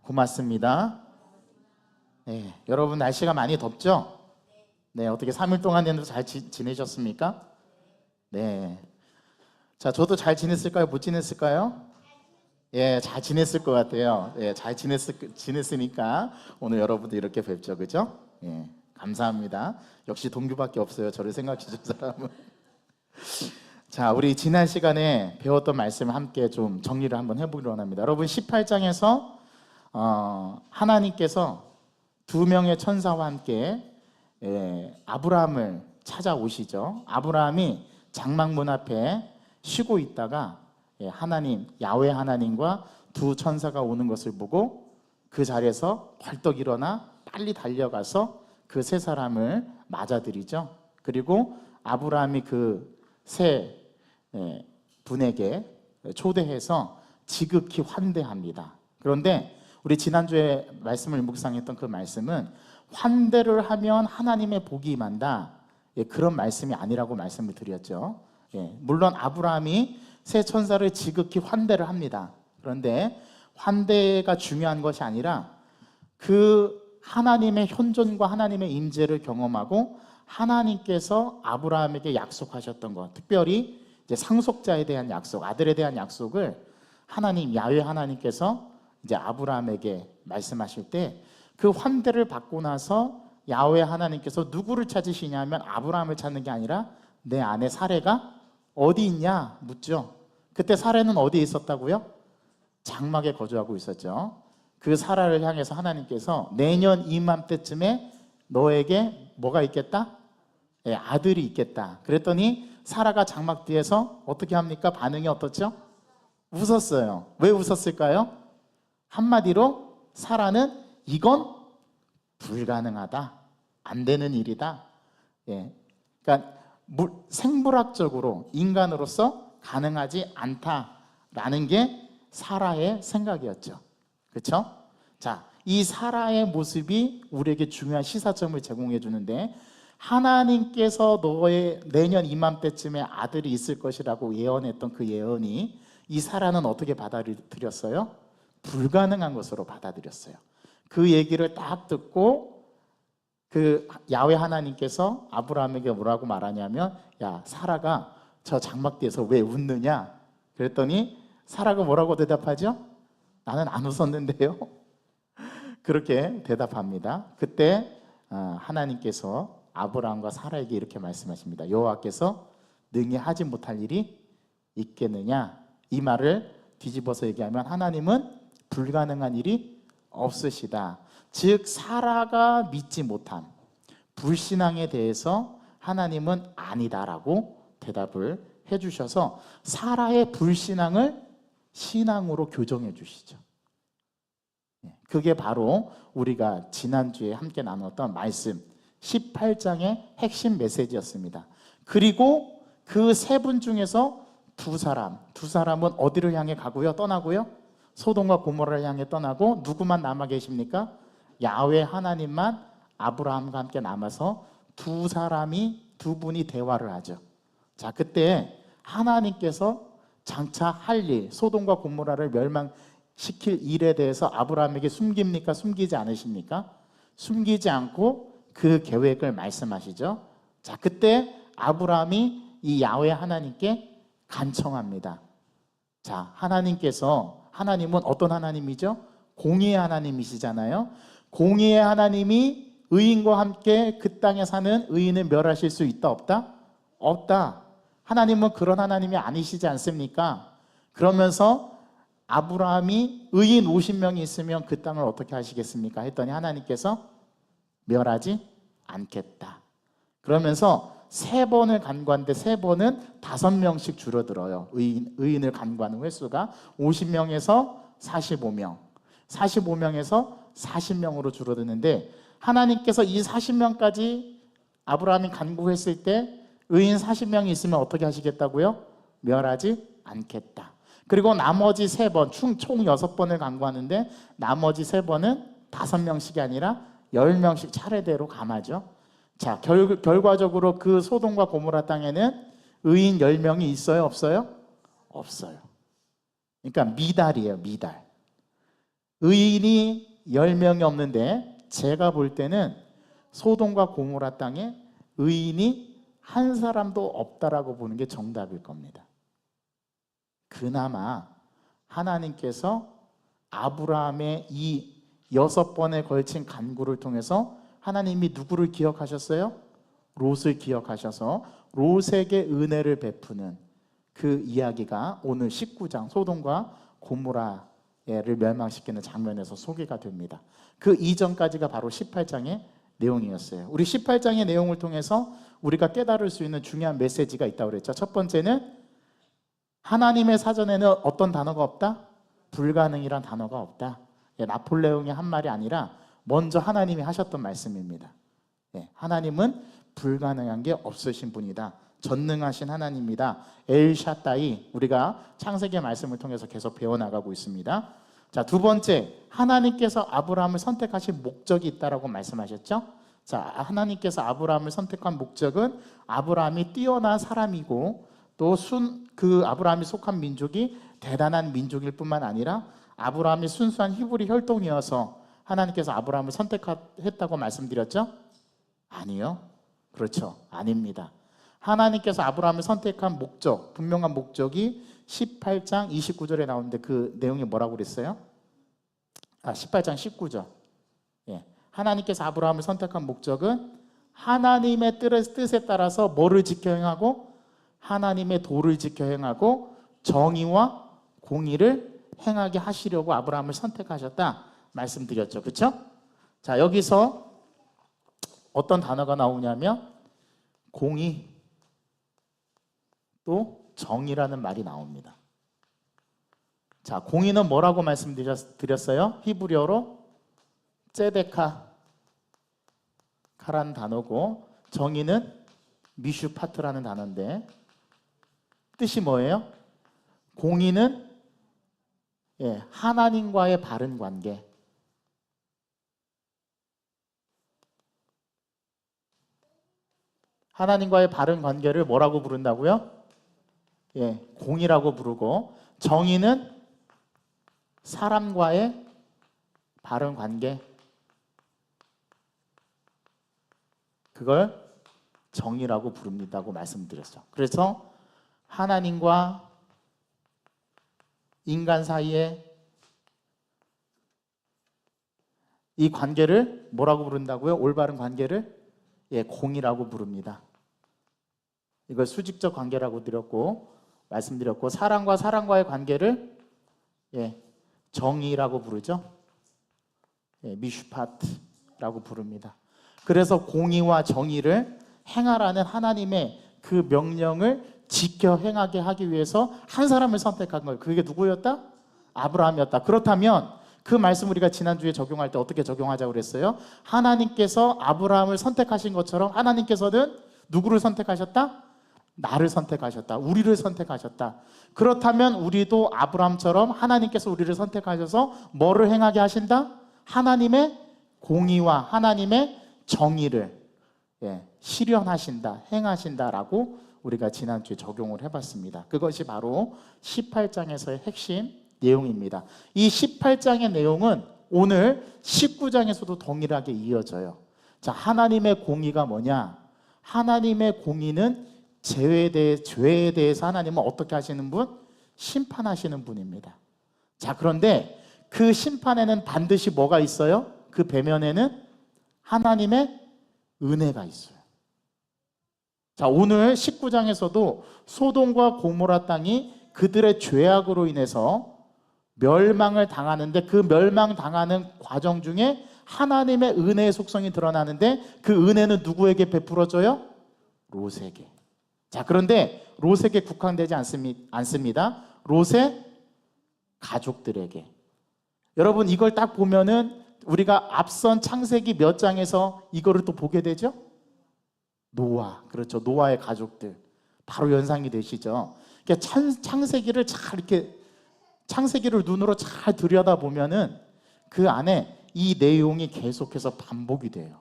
고맙습니다. 네, 여러분 날씨가 많이 덥죠? 네, 어떻게 3일 동안에도 잘 지내셨습니까? 네. 자, 저도 잘 지냈을까요? 못 지냈을까요? 예, 잘 지냈을 것 같아요. 예, 잘 지냈으니까 오늘 여러분들 이렇게 뵙죠, 그죠? 예, 감사합니다. 역시 동규밖에 없어요. 저를 생각해 준 사람은. 자, 우리 지난 시간에 배웠던 말씀을 함께 좀 정리를 한번 해보기로 합니다. 여러분 18장에서 하나님께서 두 명의 천사와 함께 아브라함을 찾아오시죠. 아브라함이 장막문 앞에 쉬고 있다가 하나님, 야훼 하나님과 두 천사가 오는 것을 보고 그 자리에서 벌떡 일어나 빨리 달려가서 그 세 사람을 맞아들이죠. 그리고 아브라함이 그 세 분에게 초대해서 지극히 환대합니다. 그런데 우리 지난주에 말씀을 묵상했던 그 말씀은 환대를 하면 하나님의 복이 임한다, 그런 말씀이 아니라고 말씀을 드렸죠. 물론 아브라함이 세 천사를 지극히 환대를 합니다. 그런데 환대가 중요한 것이 아니라 그 하나님의 현존과 하나님의 임재를 경험하고 하나님께서 아브라함에게 약속하셨던 것, 특별히 이제 상속자에 대한 약속, 아들에 대한 약속을 하나님, 야훼 하나님께서 이제 아브라함에게 말씀하실 때 그 환대를 받고 나서 야훼 하나님께서 누구를 찾으시냐면 아브라함을 찾는 게 아니라 내 아내 사레가 어디 있냐 묻죠. 그때 사레는 어디에 있었다고요? 장막에 거주하고 있었죠. 그 사라를 향해서 하나님께서 내년 이맘때쯤에 너에게 뭐가 있겠다? 아들이 있겠다. 그랬더니 사라가 장막 뒤에서 어떻게 합니까? 반응이 어떻죠? 웃었어요. 왜 웃었을까요? 한마디로 사라는 이건 불가능하다, 안 되는 일이다. 그러니까 생물학적으로 인간으로서 가능하지 않다라는 게 사라의 생각이었죠. 그렇죠? 자, 이 사라의 모습이 우리에게 중요한 시사점을 제공해 주는데, 하나님께서 너의 내년 이맘때쯤에 아들이 있을 것이라고 예언했던 그 예언이 이 사라는 어떻게 받아들였어요? 불가능한 것으로 받아들였어요. 그 얘기를 딱 듣고 그 야훼 하나님께서 아브라함에게 뭐라고 말하냐면, 야, 사라가 저 장막 뒤에서 왜 웃느냐? 그랬더니 사라가 뭐라고 대답하죠? 나는 안 웃었는데요. 그렇게 대답합니다. 그때 하나님께서 아브라함과 사라에게 이렇게 말씀하십니다. 여호와께서 능히 하지 못할 일이 있겠느냐? 이 말을 뒤집어서 얘기하면 하나님은 불가능한 일이 없으시다. 즉 사라가 믿지 못한 불신앙에 대해서 하나님은 아니다라고 대답을 해주셔서 사라의 불신앙을 신앙으로 교정해 주시죠. 그게 바로 우리가 지난주에 함께 나눴던 말씀 18장의 핵심 메시지였습니다. 그리고 그 세 분 중에서 두 사람은 어디를 향해 가고요? 떠나고요? 소돔과 고모라를 향해 떠나고 누구만 남아 계십니까? 야훼 하나님만 아브라함과 함께 남아서 두 분이 대화를 하죠. 자, 그때 하나님께서 장차 할 일, 소돔과 고모라를 멸망시킬 일에 대해서 아브라함에게 숨깁니까? 숨기지 않으십니까? 숨기지 않고 그 계획을 말씀하시죠. 자, 그때 아브라함이 이 야훼 하나님께 간청합니다. 자, 하나님은 어떤 하나님이죠? 공의의 하나님이시잖아요. 공의의 하나님이 의인과 함께 그 땅에 사는 의인을 멸하실 수 있다, 없다? 없다. 하나님은 그런 하나님이 아니시지 않습니까? 그러면서 아브라함이 의인 50명이 있으면 그 땅을 어떻게 하시겠습니까? 했더니 하나님께서 멸하지 않겠다. 그러면서 세 번을 간구하는데 세 번은 5명씩 줄어들어요. 의인을 간구하는 횟수가 50명에서 45명, 45명에서 40명으로 줄어드는데, 하나님께서 이 40명까지 아브라함이 간구했을 때 의인 40명이 있으면 어떻게 하시겠다고요? 멸하지 않겠다. 그리고 나머지 세 번, 총 6번을 간구하는데 나머지 세 번은 5명씩이 아니라 10명씩 차례대로 감하죠. 자, 결과적으로 그 소돔과 고모라 땅에는 의인 10명이 있어요? 없어요? 없어요. 그러니까 미달이에요, 미달. 의인이 10명이 없는데 제가 볼 때는 소돔과 고모라 땅에 의인이 한 사람도 없다라고 보는 게 정답일 겁니다. 그나마 하나님께서 아브라함의 이 6번에 걸친 간구를 통해서 하나님이 누구를 기억하셨어요? 롯을 기억하셔서 롯에게 은혜를 베푸는 그 이야기가 오늘 19장 소돔과 고모라를 멸망시키는 장면에서 소개가 됩니다. 그 이전까지가 바로 18장의 내용이었어요. 우리 18장의 내용을 통해서 우리가 깨달을 수 있는 중요한 메시지가 있다고 그랬죠. 첫 번째는 하나님의 사전에는 어떤 단어가 없다? 불가능이란 단어가 없다. 나폴레옹의 한 말이 아니라 먼저 하나님이 하셨던 말씀입니다. 하나님은 불가능한 게 없으신 분이다. 전능하신 하나님이다. 엘샤다이, 우리가 창세기의 말씀을 통해서 계속 배워나가고 있습니다. 자, 두 번째, 하나님께서 아브라함을 선택하신 목적이 있다라고 말씀하셨죠. 자, 하나님께서 아브라함을 선택한 목적은 아브라함이 뛰어난 사람이고 또 그 아브라함이 속한 민족이 대단한 민족일 뿐만 아니라 아브라함이 순수한 히브리 혈통이어서 하나님께서 아브라함을 선택했다고 말씀드렸죠? 아니요. 그렇죠. 아닙니다. 하나님께서 아브라함을 선택한 목적, 분명한 목적이 18장 29절에 나오는데 그 내용이 뭐라고 그랬어요? 18장 19절. 하나님께서 아브라함을 선택한 목적은 하나님의 뜻에 따라서 뭐를 지켜 행하고 하나님의 도를 지켜 행하고 정의와 공의를 행하게 하시려고 아브라함을 선택하셨다 말씀드렸죠. 그렇죠? 자, 여기서 어떤 단어가 나오냐면 공의 또 정의라는 말이 나옵니다. 자, 공의는 뭐라고 말씀드렸어요? 히브리어로 ጼ데카라는 단어고 정의는 미슈파트라는 단어인데 뜻이 뭐예요? 공의는 하나님과의 바른 관계, 하나님과의 바른 관계를 뭐라고 부른다고요? 공의라고 부르고, 정의는 사람과의 바른 관계, 그걸 정의라고 부릅니다고 말씀드렸죠. 그래서 하나님과 인간 사이에 이 관계를 뭐라고 부른다고요? 올바른 관계를 공의라고 부릅니다. 이걸 수직적 관계라고 말씀드렸고, 사람과 사람과의 관계를 정의라고 부르죠. 미슈파트라고 부릅니다. 그래서 공의와 정의를 행하라는 하나님의 그 명령을 지켜 행하게 하기 위해서 한 사람을 선택한 거예요. 그게 누구였다? 아브라함이었다. 그렇다면 그 말씀 우리가 지난주에 적용할 때 어떻게 적용하자고 그랬어요? 하나님께서 아브라함을 선택하신 것처럼 하나님께서는 누구를 선택하셨다? 나를 선택하셨다. 우리를 선택하셨다. 그렇다면 우리도 아브라함처럼 하나님께서 우리를 선택하셔서 뭐를 행하게 하신다? 하나님의 공의와 하나님의 정의를 실현하신다, 행하신다라고 우리가 지난주에 적용을 해봤습니다. 그것이 바로 18장에서의 핵심 내용입니다. 이 18장의 내용은 오늘 19장에서도 동일하게 이어져요. 자, 하나님의 공의가 뭐냐? 하나님의 공의는 죄에 대해서 하나님은 어떻게 하시는 분? 심판하시는 분입니다. 자, 그런데 그 심판에는 반드시 뭐가 있어요? 그 배면에는 하나님의 은혜가 있어요. 자, 오늘 19장에서도 소돔과 고모라 땅이 그들의 죄악으로 인해서 멸망을 당하는데, 그 멸망당하는 과정 중에 하나님의 은혜의 속성이 드러나는데, 그 은혜는 누구에게 베풀어져요? 롯에게. 자, 그런데 롯에게 국한되지 않습니다. 롯의 가족들에게. 여러분, 이걸 딱 보면은 우리가 앞선 창세기 몇 장에서 이거를 또 보게 되죠? 노아, 그렇죠. 노아의 가족들 바로 연상이 되시죠. 그러니까 창세기를 잘 이렇게 창세기를 눈으로 잘 들여다 보면은 그 안에 이 내용이 계속해서 반복이 돼요.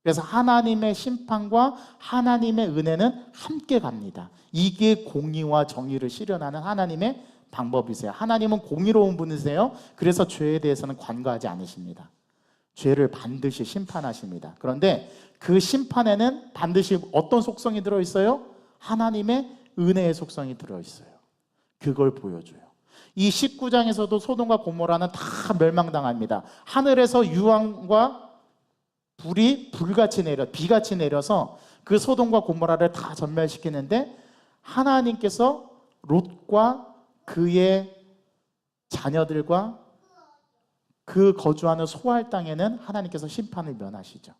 그래서 하나님의 심판과 하나님의 은혜는 함께 갑니다. 이게 공의와 정의를 실현하는 하나님의 방법이세요. 하나님은 공의로운 분이세요. 그래서 죄에 대해서는 관가하지 않으십니다. 죄를 반드시 심판하십니다. 그런데 그 심판에는 반드시 어떤 속성이 들어있어요? 하나님의 은혜의 속성이 들어있어요. 그걸 보여줘요. 이 19장에서도 소돔과 고모라는 다 멸망당합니다. 하늘에서 유황과 불이 불같이 비같이 내려서 그 소돔과 고모라를 다 전멸시키는데 하나님께서 롯과 그의 자녀들과 그 거주하는 소알 땅에는 하나님께서 심판을 면하시죠.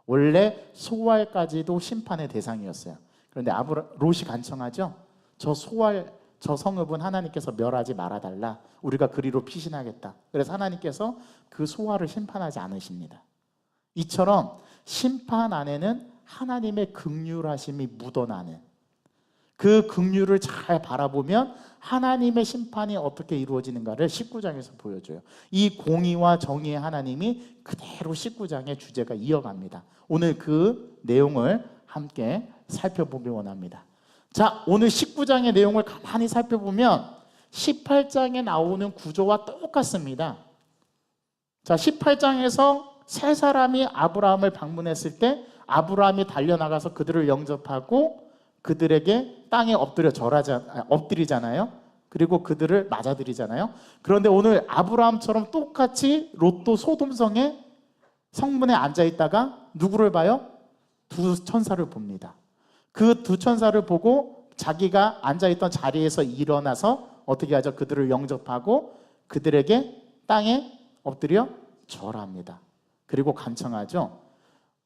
원래 소알까지도 심판의 대상이었어요. 그런데 롯이 간청하죠. 저 성읍은 하나님께서 멸하지 말아달라. 우리가 그리로 피신하겠다. 그래서 하나님께서 그 소알을 심판하지 않으십니다. 이처럼 심판 안에는 하나님의 긍휼하심이 묻어나는, 그 긍휼을 잘 바라보면 하나님의 심판이 어떻게 이루어지는가를 19장에서 보여줘요. 이 공의와 정의의 하나님이 그대로 19장의 주제가 이어갑니다. 오늘 그 내용을 함께 살펴보기 원합니다. 자, 오늘 19장의 내용을 가만히 살펴보면 18장에 나오는 구조와 똑같습니다. 자, 18장에서 세 사람이 아브라함을 방문했을 때 아브라함이 달려나가서 그들을 영접하고 그들에게 땅에 엎드리잖아요. 그리고 그들을 맞아들이잖아요. 그런데 오늘 아브라함처럼 똑같이 롯도 소돔성의 성문에 앉아있다가 누구를 봐요? 두 천사를 봅니다. 그 두 천사를 보고 자기가 앉아있던 자리에서 일어나서 어떻게 하죠? 그들을 영접하고 그들에게 땅에 엎드려 절합니다. 그리고 간청하죠.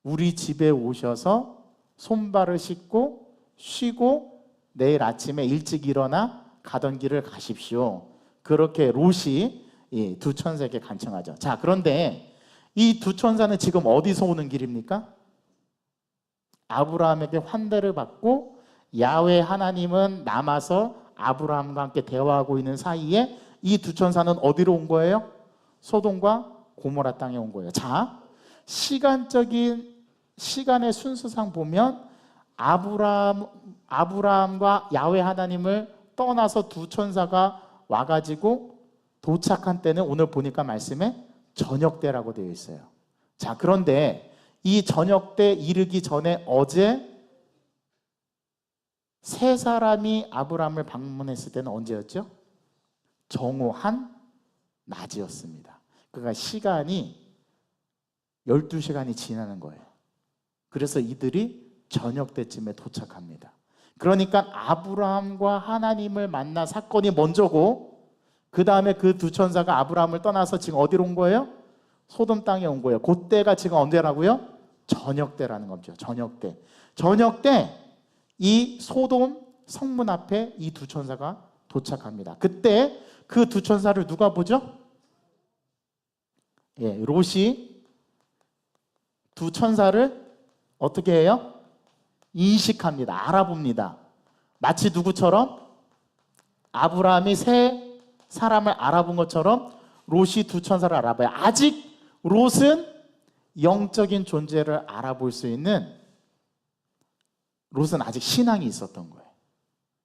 우리 집에 오셔서 손발을 씻고 쉬고 내일 아침에 일찍 일어나 가던 길을 가십시오. 그렇게 롯이 이 두 천사에게 간청하죠. 자, 그런데 이 두 천사는 지금 어디서 오는 길입니까? 아브라함에게 환대를 받고 야훼 하나님은 남아서 아브라함과 함께 대화하고 있는 사이에 이 두 천사는 어디로 온 거예요? 소돔과 고모라 땅에 온 거예요. 자, 시간의 순서상 보면 아브라함과 야훼 하나님을 떠나서 두 천사가 와가지고 도착한 때는 오늘 보니까 말씀에 저녁 때라고 되어 있어요. 자, 그런데 이 저녁 때 이르기 전에 어제 세 사람이 아브라함을 방문했을 때는 언제였죠? 정오한 낮이었습니다. 그러니까 시간이 12시간이 지나는 거예요. 그래서 이들이 저녁 때쯤에 도착합니다. 그러니까 아브라함과 하나님을 만난 사건이 먼저고 그 다음에 그 두 천사가 아브라함을 떠나서 지금 어디로 온 거예요? 소돔 땅에 온 거예요. 그때가 지금 언제라고요? 저녁 때라는 거죠. 저녁 때. 저녁 때 이 소돔 성문 앞에 이 두 천사가 도착합니다. 그때 그 두 천사를 누가 보죠? 예, 롯이 두 천사를 어떻게 해요? 인식합니다. 알아봅니다. 마치 누구처럼? 아브라함이 세 사람을 알아본 것처럼 롯이 두 천사를 알아봐요. 아직 롯은 영적인 존재를 알아볼 수 있는, 롯은 아직 신앙이 있었던 거예요.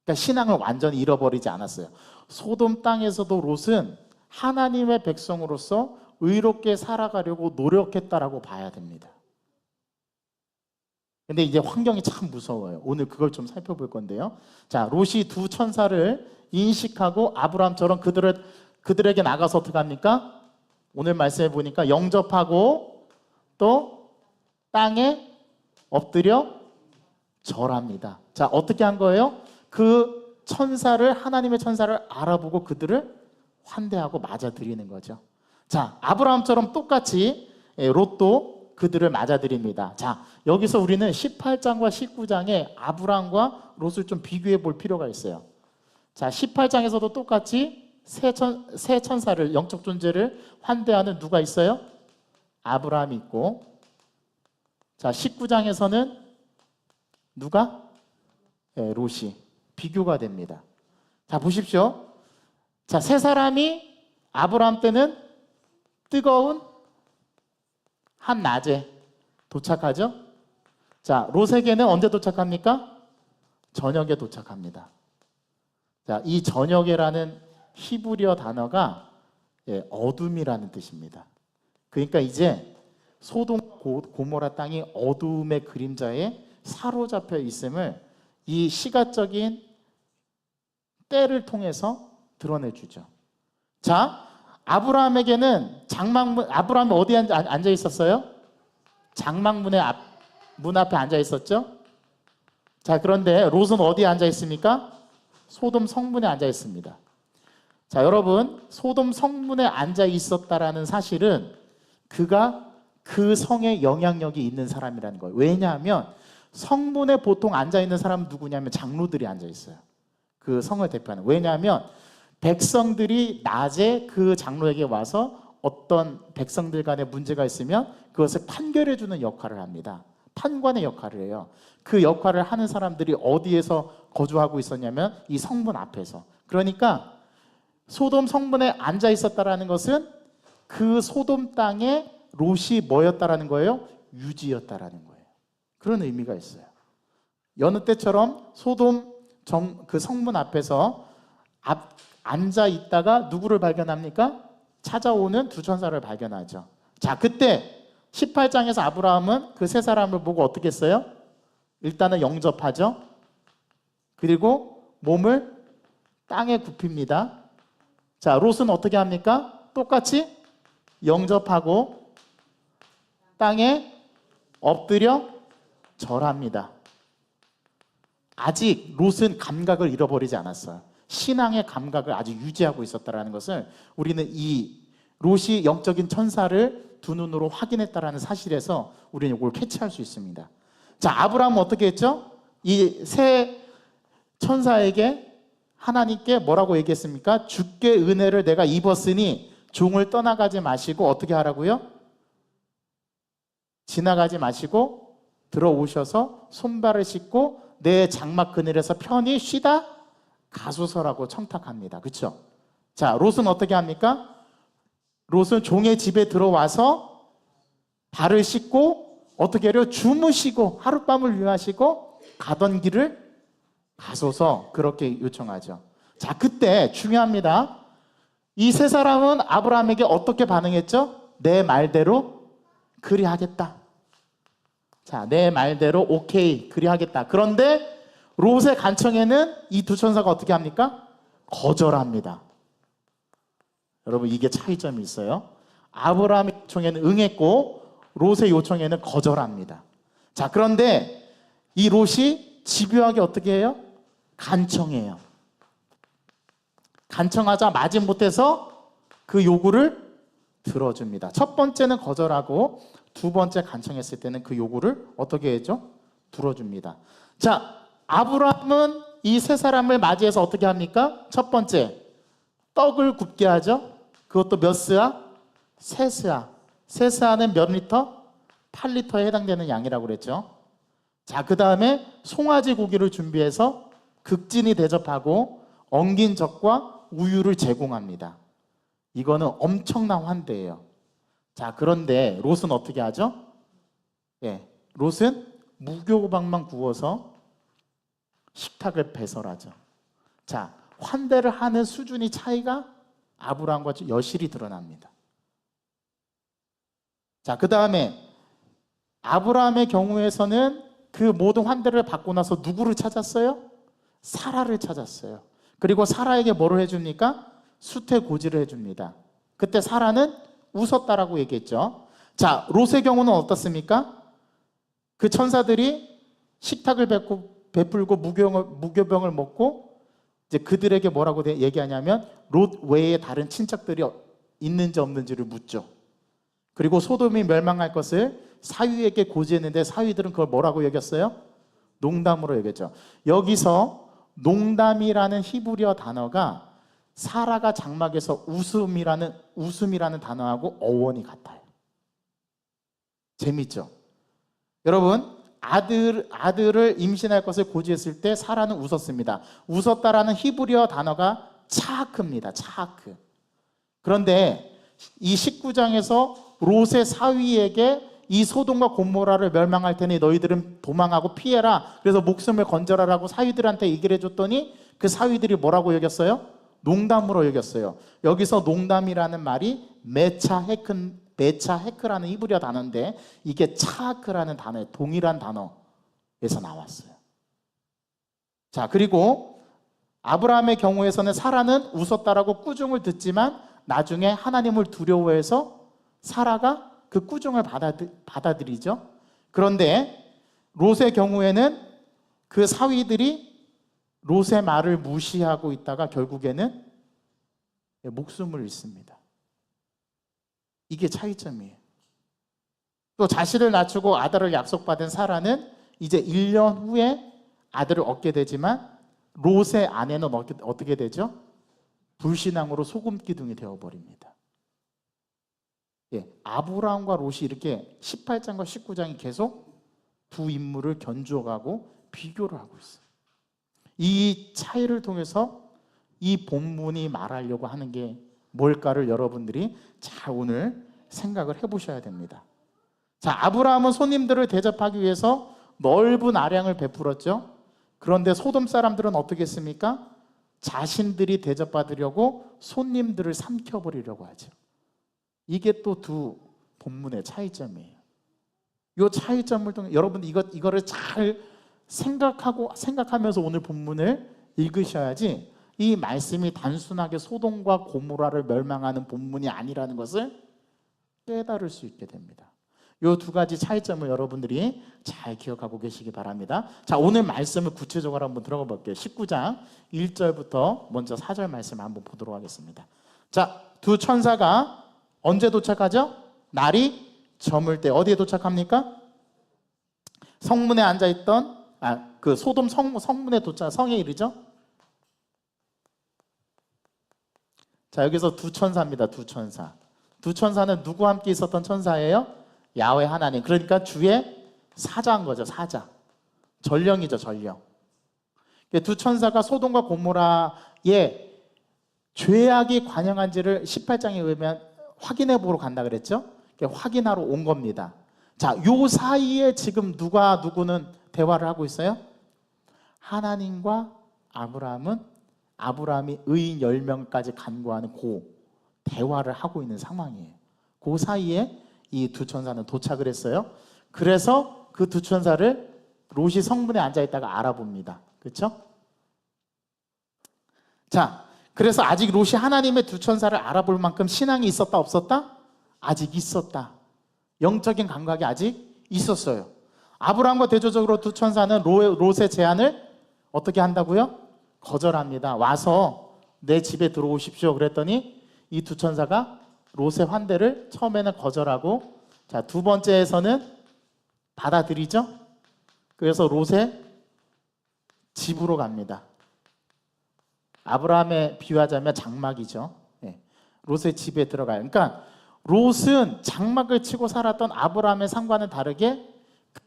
그러니까 신앙을 완전히 잃어버리지 않았어요. 소돔 땅에서도 롯은 하나님의 백성으로서 의롭게 살아가려고 노력했다라고 봐야 됩니다. 근데 이제 환경이 참 무서워요. 오늘 그걸 좀 살펴볼 건데요. 자, 롯이 두 천사를 인식하고 아브라함처럼 그들에게 나가서 어떻게 합니까? 오늘 말씀해 보니까 영접하고 또 땅에 엎드려 절합니다. 자, 어떻게 한 거예요? 그 천사를, 하나님의 천사를 알아보고 그들을 환대하고 맞아들이는 거죠. 자, 아브라함처럼 똑같이 롯도 그들을 맞아들입니다. 자, 여기서 우리는 18장과 19장에 아브라함과 롯을 좀 비교해 볼 필요가 있어요. 자, 18장에서도 똑같이 세 천사를, 영적 존재를 환대하는 누가 있어요? 아브라함이 있고, 자, 19장에서는 누가? 롯이. 비교가 됩니다. 자, 보십시오. 자, 세 사람이 아브라함 때는 뜨거운 한 낮에 도착하죠. 자, 롯에게는 언제 도착합니까? 저녁에 도착합니다. 자, 이 저녁에라는 히브리어 단어가 어둠이라는 뜻입니다. 그러니까 이제 소돔 고모라 땅이 어둠의 그림자에 사로잡혀 있음을 이 시가적인 때를 통해서 드러내주죠. 자, 아브라함에게는 아브라함이 어디에 앉아 있었어요? 장막문의 문 앞에 앉아 있었죠. 자, 그런데 롯은 어디에 앉아 있습니까? 소돔 성문에 앉아 있습니다. 자, 여러분, 소돔 성문에 앉아 있었다라는 사실은 그가 그 성에 영향력이 있는 사람이라는 거예요. 왜냐하면 성문에 보통 앉아 있는 사람은 누구냐면 장로들이 앉아 있어요. 그 성을 대표하는. 왜냐하면 백성들이 낮에 그 장로에게 와서 어떤 백성들 간에 문제가 있으면 그것을 판결해 주는 역할을 합니다. 판관의 역할을 해요. 그 역할을 하는 사람들이 어디에서 거주하고 있었냐면 이 성문 앞에서. 그러니까 소돔 성문에 앉아 있었다라는 것은 그 소돔 땅에 롯이 뭐였다라는 거예요? 유지였다라는 거예요. 그런 의미가 있어요. 여느 때처럼 소돔 그 성문 앞에서 앉아 있다가 누구를 발견합니까? 찾아오는 두 천사를 발견하죠. 자, 그때 18장에서 아브라함은 그 세 사람을 보고 어떻게 했어요? 일단은 영접하죠. 그리고 몸을 땅에 굽힙니다. 자, 롯은 어떻게 합니까? 똑같이 영접하고 땅에 엎드려 절합니다. 아직 롯은 감각을 잃어버리지 않았어요. 신앙의 감각을 아직 유지하고 있었다는 것을 우리는 이 롯이 영적인 천사를 두 눈으로 확인했다는 사실에서 우리는 이걸 캐치할 수 있습니다. 자, 아브라함은 어떻게 했죠? 이 세 천사에게 하나님께 뭐라고 얘기했습니까? 주께 은혜를 내가 입었으니 종을 떠나가지 마시고 어떻게 하라고요? 지나가지 마시고 들어오셔서 손발을 씻고 내 장막 그늘에서 편히 쉬다 가소서라고 청탁합니다. 그렇죠? 자, 롯은 어떻게 합니까? 롯은 종의 집에 들어와서 발을 씻고 어떻게 해요? 주무시고 하룻밤을 유하시고 가던 길을 가소서 그렇게 요청하죠. 자, 그때 중요합니다. 이 세 사람은 아브라함에게 어떻게 반응했죠? 내 말대로 그리하겠다. 자, 내 말대로 오케이 그리하겠다. 그런데 롯의 간청에는 이 두 천사가 어떻게 합니까? 거절합니다. 여러분, 이게 차이점이 있어요. 아브라함의 요청에는 응했고 롯의 요청에는 거절합니다. 자, 그런데 이 롯이 집요하게 어떻게 해요? 간청해요. 간청하자 마지못해서 그 요구를 들어줍니다. 첫 번째는 거절하고 두 번째 간청했을 때는 그 요구를 어떻게 했죠? 들어줍니다. 자, 아브라함은 이 세 사람을 맞이해서 어떻게 합니까? 첫 번째, 떡을 굽게 하죠. 그것도 몇 스아? 세 스아. 세 스아는 몇 리터? 8리터에 해당되는 양이라고 그랬죠. 자, 그 다음에 송아지 고기를 준비해서 극진히 대접하고 엉긴 젖과 우유를 제공합니다. 이거는 엄청난 환대예요. 자, 그런데 롯은 어떻게 하죠? 롯은 무교박만 구워서 식탁을 배설하죠. 자, 환대를 하는 수준의 차이가 아브라함과 여실히 드러납니다. 자, 그 다음에 아브라함의 경우에서는 그 모든 환대를 받고 나서 누구를 찾았어요? 사라를 찾았어요. 그리고 사라에게 뭐를 해줍니까? 수태고지를 해줍니다. 그때 사라는 웃었다라고 얘기했죠. 자, 롯의 경우는 어떻습니까? 그 천사들이 식탁을 베풀고 무교병을 먹고 이제 그들에게 뭐라고 얘기하냐면 롯 외에 다른 친척들이 있는지 없는지를 묻죠. 그리고 소돔이 멸망할 것을 사위에게 고지했는데 사위들은 그걸 뭐라고 여겼어요? 농담으로 여겼죠. 여기서 농담이라는 히브리어 단어가 사라가 장막에서 웃음이라는 단어하고 어원이 같아요. 재밌죠? 여러분, 아들을 임신할 것을 고지했을 때 사라는 웃었습니다. 웃었다라는 히브리어 단어가 차하크입니다. 차하크. 그런데 이 19장에서 롯의 사위에게 이 소돔과 고모라를 멸망할 테니 너희들은 도망하고 피해라. 그래서 목숨을 건져라라고 사위들한테 얘기를 해줬더니 그 사위들이 뭐라고 여겼어요? 농담으로 여겼어요. 여기서 농담이라는 말이 메차헤크라는 히브리어 단어인데 이게 차크라는 단어의 동일한 단어에서 나왔어요. 자, 그리고 아브라함의 경우에서는 사라는 웃었다라고 꾸중을 듣지만 나중에 하나님을 두려워해서 사라가 그 꾸중을 받아들이죠. 그런데 롯의 경우에는 그 사위들이 롯의 말을 무시하고 있다가 결국에는 목숨을 잃습니다. 이게 차이점이에요. 또 자신을 낮추고 아들을 약속받은 사라는 이제 1년 후에 아들을 얻게 되지만 롯의 아내는 어떻게 되죠? 불신앙으로 소금 기둥이 되어버립니다. 아브라함과 롯이 이렇게 18장과 19장이 계속 두 인물을 견주어가고 비교를 하고 있어요. 이 차이를 통해서 이 본문이 말하려고 하는 게 뭘까를 여러분들이 잘 오늘 생각을 해보셔야 됩니다. 자, 아브라함은 손님들을 대접하기 위해서 넓은 아량을 베풀었죠. 그런데 소돔 사람들은 어떻게 했습니까? 자신들이 대접받으려고 손님들을 삼켜버리려고 하죠. 이게 또 두 본문의 차이점이에요. 이 차이점을 통해 여러분 이거를 잘 생각하면서 오늘 본문을 읽으셔야지 이 말씀이 단순하게 소돔과 고모라를 멸망하는 본문이 아니라는 것을 깨달을 수 있게 됩니다. 이 두 가지 차이점을 여러분들이 잘 기억하고 계시기 바랍니다. 자, 오늘 말씀을 구체적으로 한번 들어가 볼게요. 19장 1절부터 먼저 4절 말씀 한번 보도록 하겠습니다. 자, 두 천사가 언제 도착하죠? 날이 저물 때. 어디에 도착합니까? 성문에 앉아있던 그 소돔 성문에 도착, 성에 이르죠? 자, 여기서 두 천사입니다. 두 천사. 두 천사는 누구와 함께 있었던 천사예요? 야훼 하나님. 그러니까 주의 사자인 거죠. 사자. 전령이죠. 전령. 두 천사가 소돔과 고모라의 죄악이 관영한지를 18장에 의하면 확인해 보러 간다 그랬죠? 확인하러 온 겁니다. 자, 요 사이에 지금 누구는 대화를 하고 있어요? 하나님과 아브라함이 의인 10명까지 간구하는 그 대화를 하고 있는 상황이에요. 그 사이에 이 두 천사는 도착을 했어요. 그래서 그 두 천사를 롯이 성문에 앉아있다가 알아봅니다. 그렇죠? 자, 그래서 아직 롯이 하나님의 두 천사를 알아볼 만큼 신앙이 있었다 없었다? 아직 있었다. 영적인 감각이 아직 있었어요. 아브라함과 대조적으로 두 천사는 롯의 제안을 어떻게 한다고요? 거절합니다. 와서 내 집에 들어오십시오. 그랬더니 이 두 천사가 롯의 환대를 처음에는 거절하고, 자, 두 번째에서는 받아들이죠. 그래서 롯의 집으로 갑니다. 아브라함의 비유하자면 장막이죠. 롯의 집에 들어가요. 그러니까 롯은 장막을 치고 살았던 아브라함의 삶과는 다르게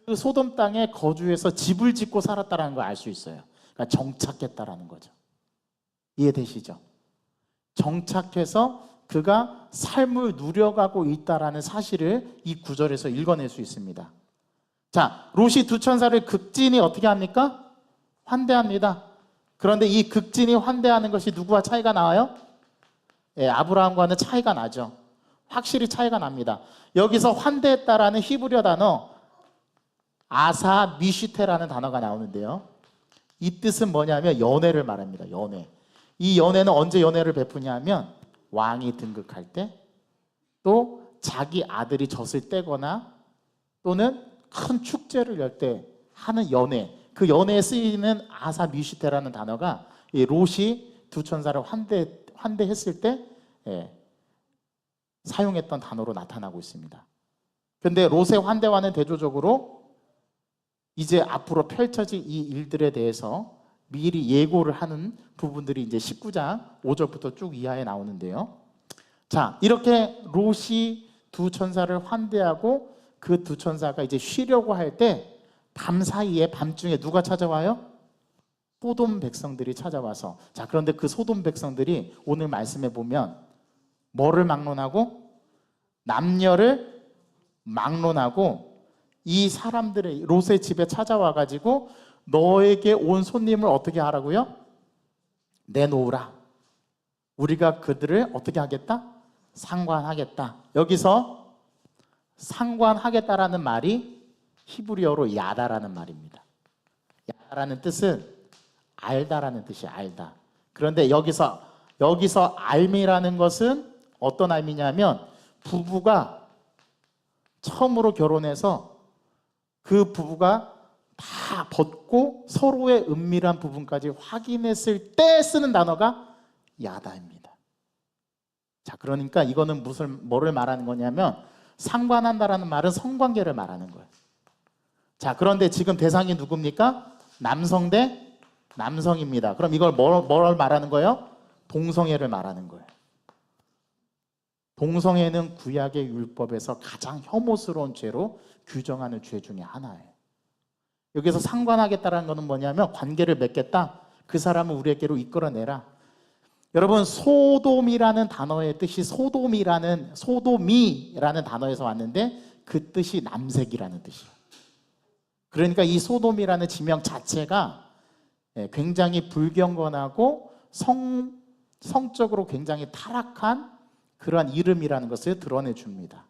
그 소돔 땅에 거주해서 집을 짓고 살았다는 걸 알 수 있어요. 그러니까 정착했다라는 거죠. 이해되시죠? 정착해서 그가 삶을 누려가고 있다라는 사실을 이 구절에서 읽어낼 수 있습니다. 자, 롯이 두 천사를 극진히 어떻게 합니까? 환대합니다. 그런데 이 극진히 환대하는 것이 누구와 차이가 나와요? 아브라함과는 차이가 나죠. 확실히 차이가 납니다. 여기서 환대했다라는 히브리어 단어 아사 미슈테라는 단어가 나오는데요. 이 뜻은 뭐냐면 연회를 말합니다. 연회. 이 연회는 언제 연회를 베푸냐면 왕이 등극할 때, 또 자기 아들이 졌을 때거나, 또는 큰 축제를 열 때 하는 연회. 그 연회에 쓰이는 아사 미슈테라는 단어가 이 롯이 두 천사를 환대했을 때 사용했던 단어로 나타나고 있습니다. 그런데 롯의 환대와는 대조적으로 이제 앞으로 펼쳐질 이 일들에 대해서 미리 예고를 하는 부분들이 이제 19장 5절부터 쭉 이하에 나오는데요. 자, 이렇게 롯이 두 천사를 환대하고 그 두 천사가 이제 쉬려고 할 때 밤사이에, 밤중에 누가 찾아와요? 소돔 백성들이 찾아와서, 자, 그런데 그 소돔 백성들이 오늘 말씀에 보면 뭐를 막론하고? 남녀를 막론하고 이 사람들의 롯의 집에 찾아와 가지고 너에게 온 손님을 어떻게 하라고요? 내놓으라. 우리가 그들을 어떻게 하겠다? 상관하겠다. 여기서 상관하겠다라는 말이 히브리어로 야다라는 말입니다. 야다라는 뜻은 알다라는 뜻이에요. 알다. 그런데 여기서 알미라는 것은 어떤 알미냐면 부부가 처음으로 결혼해서 그 부부가 다 벗고 서로의 은밀한 부분까지 확인했을 때 쓰는 단어가 야다입니다. 자, 그러니까 이거는 뭐를 말하는 거냐면 상관한다라는 말은 성관계를 말하는 거예요. 자, 그런데 지금 대상이 누굽니까? 남성 대 남성입니다. 그럼 이걸 뭘 말하는 거예요? 동성애를 말하는 거예요. 동성애는 구약의 율법에서 가장 혐오스러운 죄로 규정하는 죄 중에 하나예요. 여기서 상관하겠다는 것은 뭐냐면 관계를 맺겠다. 그 사람을 우리에게로 이끌어내라. 여러분, 소돔이라는 단어의 뜻이 소도미라는 단어에서 왔는데 그 뜻이 남색이라는 뜻이에요. 그러니까 이 소돔이라는 지명 자체가 굉장히 불경건하고 성적으로 굉장히 타락한 그러한 이름이라는 것을 드러내 줍니다.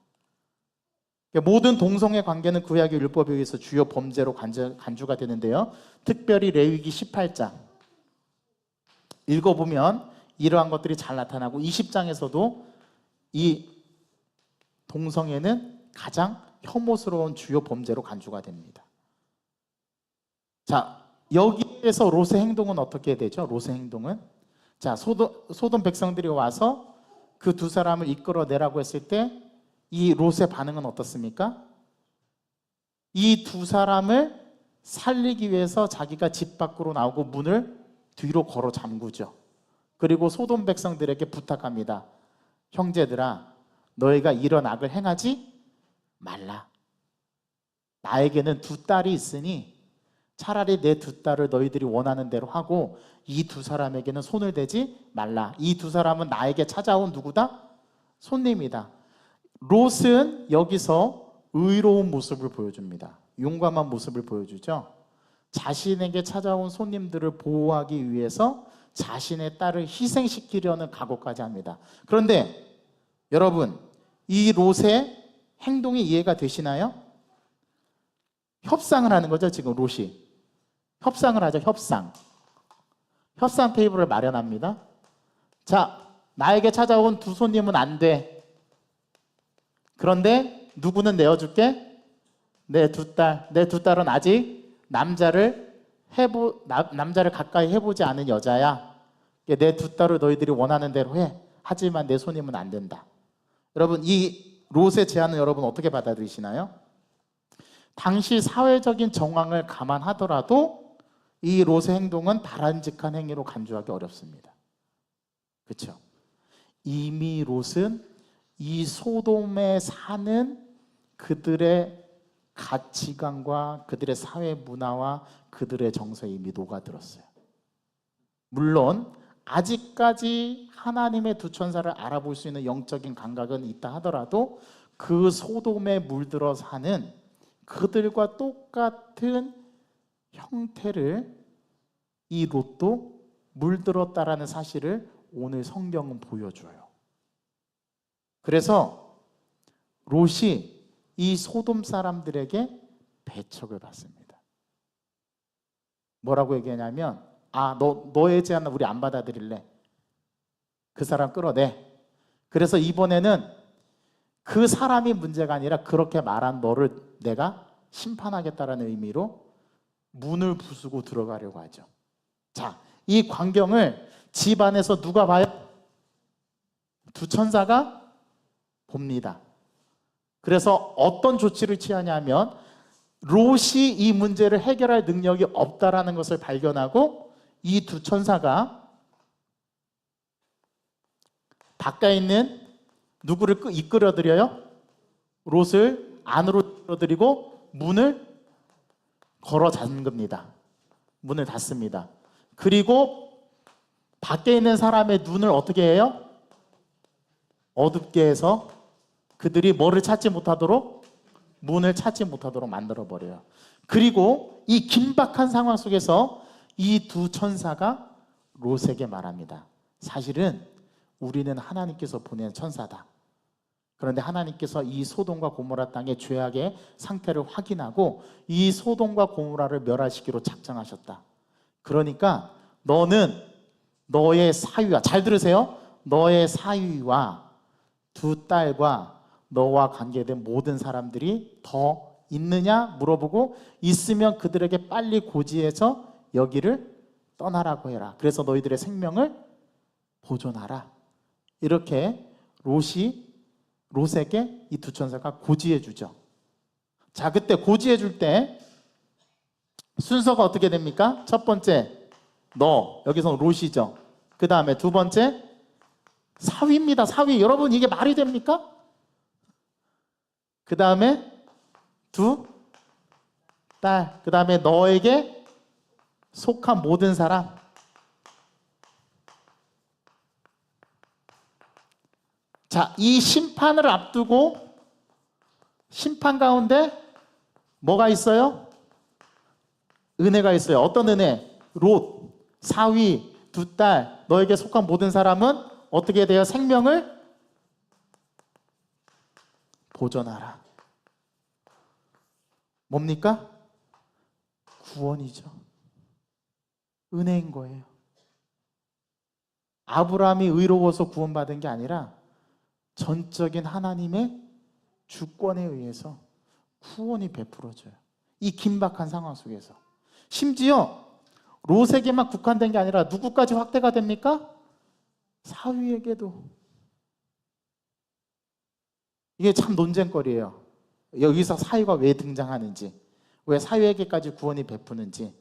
모든 동성애 관계는 구약의 율법에 의해서 주요 범죄로 간주가 되는데요. 특별히 레위기 18장 읽어보면 이러한 것들이 잘 나타나고 20장에서도 이 동성애는 가장 혐오스러운 주요 범죄로 간주가 됩니다. 자, 여기에서 롯의 행동은 어떻게 되죠? 롯의 행동은 자, 소돔 백성들이 와서 그 두 사람을 이끌어내라고 했을 때 이 롯의 반응은 어떻습니까? 이 두 사람을 살리기 위해서 자기가 집 밖으로 나오고 문을 뒤로 걸어 잠그죠. 그리고 소돔 백성들에게 부탁합니다. 형제들아, 너희가 이런 악을 행하지 말라. 나에게는 두 딸이 있으니 차라리 내 두 딸을 너희들이 원하는 대로 하고 이 두 사람에게는 손을 대지 말라. 이 두 사람은 나에게 찾아온 누구다? 손님이다. 롯은 여기서 의로운 모습을 보여줍니다. 용감한 모습을 보여주죠. 자신에게 찾아온 손님들을 보호하기 위해서 자신의 딸을 희생시키려는 각오까지 합니다. 그런데 여러분, 이 롯의 행동이 이해가 되시나요? 협상을 하는 거죠. 지금 롯이 협상을 하죠. 협상 테이블을 마련합니다. 자, 나에게 찾아온 두 손님은 안 돼. 그런데 누구는 내어줄게? 내 두 딸은 아직 남자를 가까이 해보지 않은 여자야. 내 두 딸을 너희들이 원하는 대로 해. 하지만 내 손님은 안 된다. 여러분, 이 롯의 제안을 여러분 어떻게 받아들이시나요? 당시 사회적인 정황을 감안하더라도 이 롯의 행동은 바람직한 행위로 간주하기 어렵습니다. 그렇죠? 이미 롯은 이 소돔에 사는 그들의 가치관과 그들의 사회 문화와 그들의 정서에 이미 녹아들었어요. 물론 아직까지 하나님의 두 천사를 알아볼 수 있는 영적인 감각은 있다 하더라도 그 소돔에 물들어 사는 그들과 똑같은 형태를 이 롯도 물들었다라는 사실을 오늘 성경은 보여줘요. 그래서 롯이 이 소돔 사람들에게 배척을 받습니다. 뭐라고 얘기하냐면 너의 제안은 우리 안 받아들일래. 그 사람 끌어내. 그래서 이번에는 그 사람이 문제가 아니라 그렇게 말한 너를 내가 심판하겠다라는 의미로 문을 부수고 들어가려고 하죠. 자, 이 광경을 집 안에서 누가 봐요? 두 천사가 봅니다. 그래서 어떤 조치를 취하냐면 롯이 이 문제를 해결할 능력이 없다라는 것을 발견하고 이 두 천사가 바깥에 있는 누구를 이끌어들여요? 롯을 안으로 이끌어들이고 문을 걸어 잠깁니다. 문을 닫습니다. 그리고 밖에 있는 사람의 눈을 어떻게 해요? 어둡게 해서 그들이 뭐를 찾지 못하도록 문을 찾지 못하도록 만들어버려요. 그리고 이 긴박한 상황 속에서 이 두 천사가 롯에게 말합니다. 사실은 우리는 하나님께서 보낸 천사다. 그런데 하나님께서 이 소돔과 고모라 땅의 죄악의 상태를 확인하고 이 소돔과 고모라를 멸하시기로 작정하셨다. 그러니까 너는 너의 사위와, 잘 들으세요, 너의 사위와 두 딸과 너와 관계된 모든 사람들이 더 있느냐 물어보고 있으면 그들에게 빨리 고지해서 여기를 떠나라고 해라. 그래서 너희들의 생명을 보존하라. 이렇게 롯에게 이 두 천사가 고지해 주죠. 자, 그때 고지해 줄 때 순서가 어떻게 됩니까? 첫 번째 너, 여기서 롯이죠. 그 다음에 두 번째 사위입니다. 사위. 여러분 이게 말이 됩니까? 그 다음에 두 딸. 그 다음에 너에게 속한 모든 사람. 자, 이 심판을 앞두고 심판 가운데 뭐가 있어요? 은혜가 있어요. 어떤 은혜? 롯, 사위, 두 딸, 너에게 속한 모든 사람은 어떻게 돼요? 생명을 보존하라. 뭡니까? 구원이죠. 은혜인 거예요. 아브라함이 의로워서 구원받은 게 아니라 전적인 하나님의 주권에 의해서 구원이 베풀어져요. 이 긴박한 상황 속에서. 심지어 롯에게만 국한된 게 아니라 누구까지 확대가 됩니까? 사위에게도. 이게 참 논쟁거리예요. 여기서 사위가 왜 등장하는지, 왜 사위에게까지 구원이 베푸는지,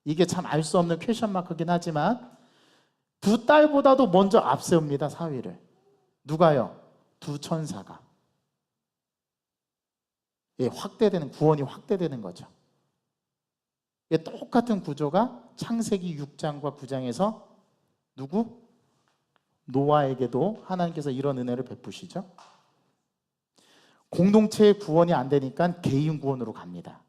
이게 참 알 수 없는 퀘션 마크긴 하지만 두 딸보다도 먼저 앞세웁니다. 사위를. 누가요? 두 천사가. 예, 확대되는, 구원이 확대되는 거죠. 예, 똑같은 구조가 창세기 6장과 9장에서 누구? 노아에게도 하나님께서 이런 은혜를 베푸시죠. 공동체의 구원이 안 되니까 개인 구원으로 갑니다.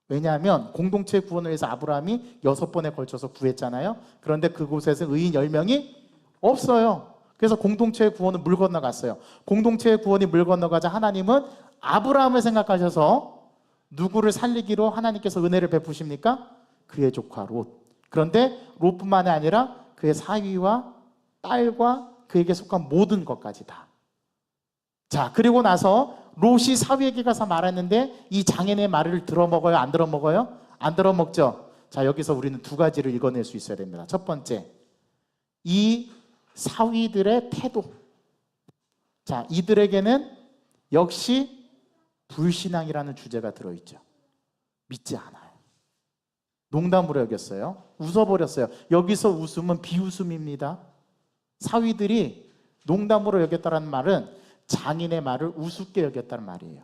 왜냐하면 공동체의 구원을 위해서 아브라함이 6번에 걸쳐서 구했잖아요. 그런데 그곳에서 의인 10명이 없어요. 그래서 공동체의 구원은 물 건너갔어요. 공동체의 구원이 물 건너가자 하나님은 아브라함을 생각하셔서 누구를 살리기로 하나님께서 은혜를 베푸십니까? 그의 조카 롯. 그런데 롯뿐만이 아니라 그의 사위와 딸과 그에게 속한 모든 것까지 다. 자, 그리고 나서 롯이 사위에게 가서 말했는데 이 장인의 말을 들어먹어요? 안 들어먹어요? 안 들어먹죠. 자, 여기서 우리는 두 가지를 읽어낼 수 있어야 됩니다. 첫 번째, 이 사위들의 태도. 자, 이들에게는 역시 불신앙이라는 주제가 들어있죠. 믿지 않아요. 농담으로 여겼어요. 웃어버렸어요. 여기서 웃음은 비웃음입니다. 사위들이 농담으로 여겼다는 말은 장인의 말을 우습게 여겼다는 말이에요.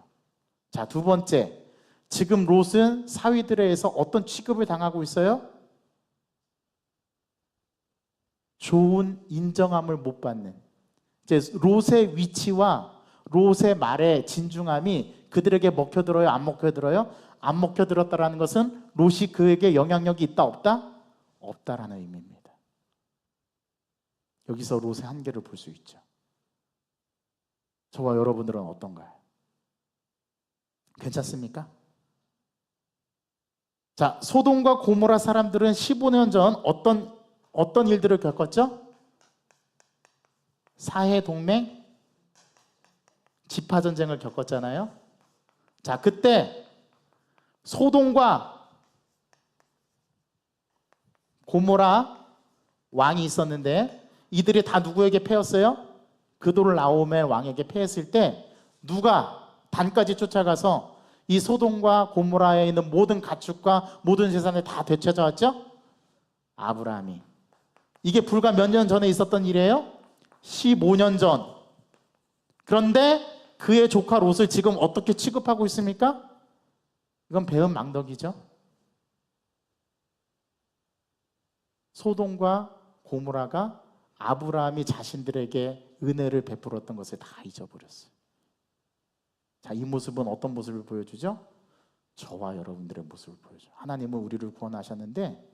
자, 두 번째, 지금 롯은 사위들에 의해서 어떤 취급을 당하고 있어요? 좋은 인정함을 못 받는. 이제 롯의 위치와 롯의 말의 진중함이 그들에게 먹혀들어요? 안 먹혀들어요? 안 먹혀들었다라는 것은 롯이 그에게 영향력이 있다 없다? 없다라는 의미입니다. 여기서 롯의 한계를 볼 수 있죠. 저와 여러분들은 어떤가요? 괜찮습니까? 자, 소돔과 고모라 사람들은 15년 전 어떤 일들을 겪었죠? 사해 동맹 지파 전쟁을 겪었잖아요. 자, 그때 소돔과 고모라 왕이 있었는데 이들이 다 누구에게 패였어요? 그돌라오멜 왕에게 패했을 때 누가 단까지 쫓아가서 이 소돔과 고모라에 있는 모든 가축과 모든 재산을 다 되찾아왔죠? 아브라함이. 이게 불과 몇 년 전에 있었던 일이에요? 15년 전. 그런데 그의 조카 롯을 지금 어떻게 취급하고 있습니까? 이건 배은 망덕이죠. 소돔과 고모라가 아브라함이 자신들에게 은혜를 베풀었던 것을 다 잊어버렸어요. 자, 이 모습은 어떤 모습을 보여주죠? 저와 여러분들의 모습을 보여줘요. 하나님은 우리를 구원하셨는데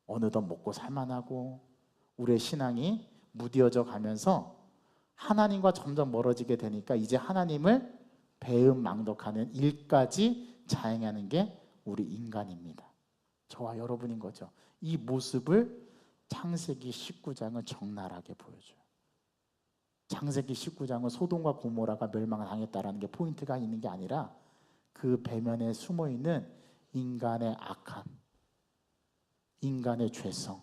어느덧 먹고 살만하고 우리의 신앙이 무뎌져 가면서 하나님과 점점 멀어지게 되니까 이제 하나님을 배은망덕하는 일까지 자행하는 게 우리 인간입니다. 저와 여러분인 거죠. 이 모습을 창세기 19장은 적나라하게 보여줘요. 창세기 19장은 소돔과 고모라가 멸망당했다는 게 포인트가 있는 게 아니라 그 배면에 숨어있는 인간의 악함, 인간의 죄성,